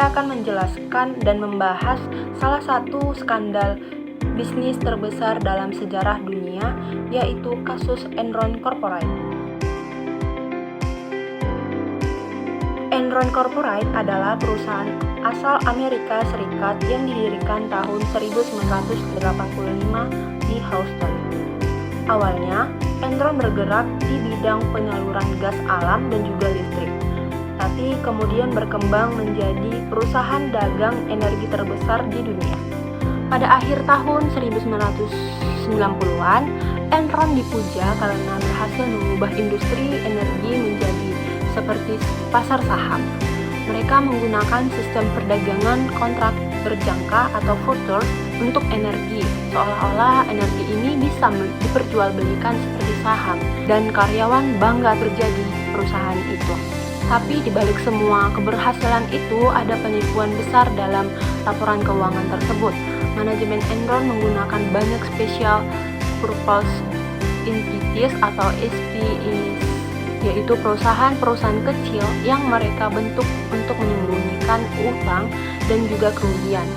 saya akan menjelaskan dan membahas salah satu skandal bisnis terbesar dalam sejarah dunia, yaitu kasus Enron Corporate. Enron Corporate adalah perusahaan asal Amerika Serikat yang didirikan tahun 1985 di Houston. Awalnya, Enron bergerak di bidang penyaluran gas alam dan juga listrik, tapi kemudian berkembang menjadi perusahaan dagang energi terbesar di dunia. Pada akhir tahun 1990-an, Enron dipuja karena berhasil mengubah industri energi menjadi seperti pasar saham. Mereka menggunakan sistem perdagangan kontrak berjangka atau future untuk energi, seolah-olah energi ini bisa diperjualbelikan seperti saham, dan karyawan bangga kerja di perusahaan itu. Tapi di balik semua keberhasilan itu ada penipuan besar dalam laporan keuangan tersebut. Manajemen Enron menggunakan banyak special purpose entities atau SPEs, yaitu perusahaan-perusahaan kecil yang mereka bentuk untuk menyembunyikan utang dan juga kerugian.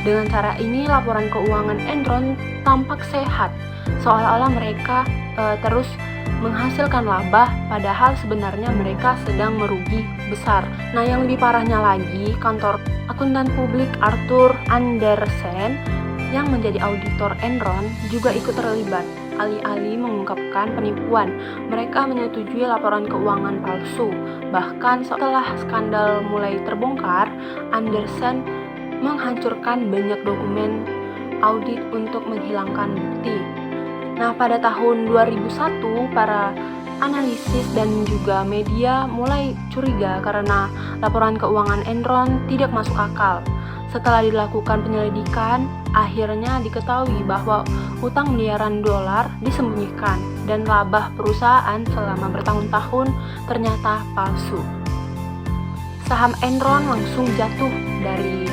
Dengan cara ini, laporan keuangan Enron tampak sehat, seolah-olah mereka terus menghasilkan laba, padahal sebenarnya mereka sedang merugi besar. Nah, yang lebih parahnya lagi, kantor akuntan publik Arthur Andersen yang menjadi auditor Enron juga ikut terlibat. Alih-alih mengungkapkan penipuan, mereka menyetujui laporan keuangan palsu. Bahkan setelah skandal mulai terbongkar, Andersen menghancurkan banyak dokumen audit untuk menghilangkan bukti. Nah, pada tahun 2001, para analisis dan juga media mulai curiga karena laporan keuangan Enron tidak masuk akal. Setelah dilakukan penyelidikan, akhirnya diketahui bahwa utang miliaran dolar disembunyikan dan laba perusahaan selama bertahun-tahun ternyata palsu. Saham Enron langsung jatuh dari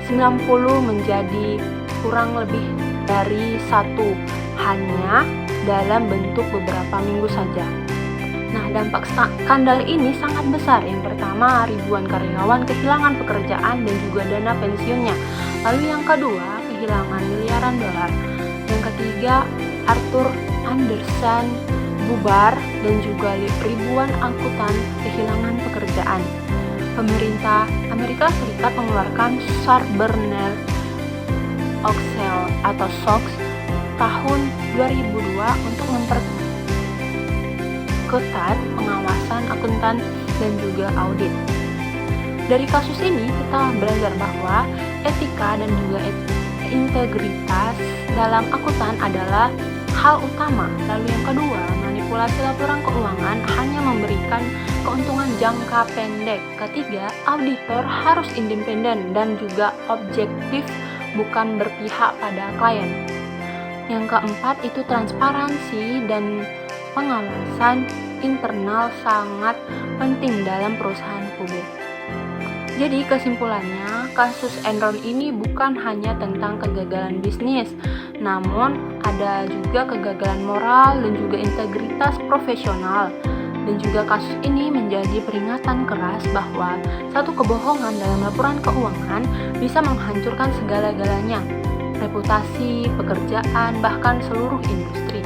90 menjadi kurang lebih dari 1, hanya dalam bentuk beberapa minggu saja. Nah, dampak skandal ini sangat besar. Yang pertama, ribuan karyawan kehilangan pekerjaan dan juga dana pensiunnya. Lalu yang kedua, kehilangan miliaran dolar. Yang ketiga, Arthur Andersen bubar dan juga ribuan akuntan kehilangan pekerjaan. Pemerintah Amerika Serikat mengeluarkan Sarbanes-Oxley atau SOX tahun 2002 untuk memperketat pengawasan akuntan dan juga audit. Dari kasus ini kita belajar bahwa etika dan juga integritas dalam akuntan adalah hal utama. Lalu yang kedua, manipulasi laporan keuangan hanya memberikan keuntungan jangka pendek. Ketiga, auditor harus independen dan juga objektif, bukan berpihak pada klien. Yang keempat itu transparansi dan pengawasan internal sangat penting dalam perusahaan publik. Jadi kesimpulannya, kasus Enron ini bukan hanya tentang kegagalan bisnis, namun ada juga kegagalan moral dan juga integritas profesional. Dan juga kasus ini menjadi peringatan keras bahwa satu kebohongan dalam laporan keuangan bisa menghancurkan segala-galanya, reputasi, pekerjaan, bahkan seluruh industri.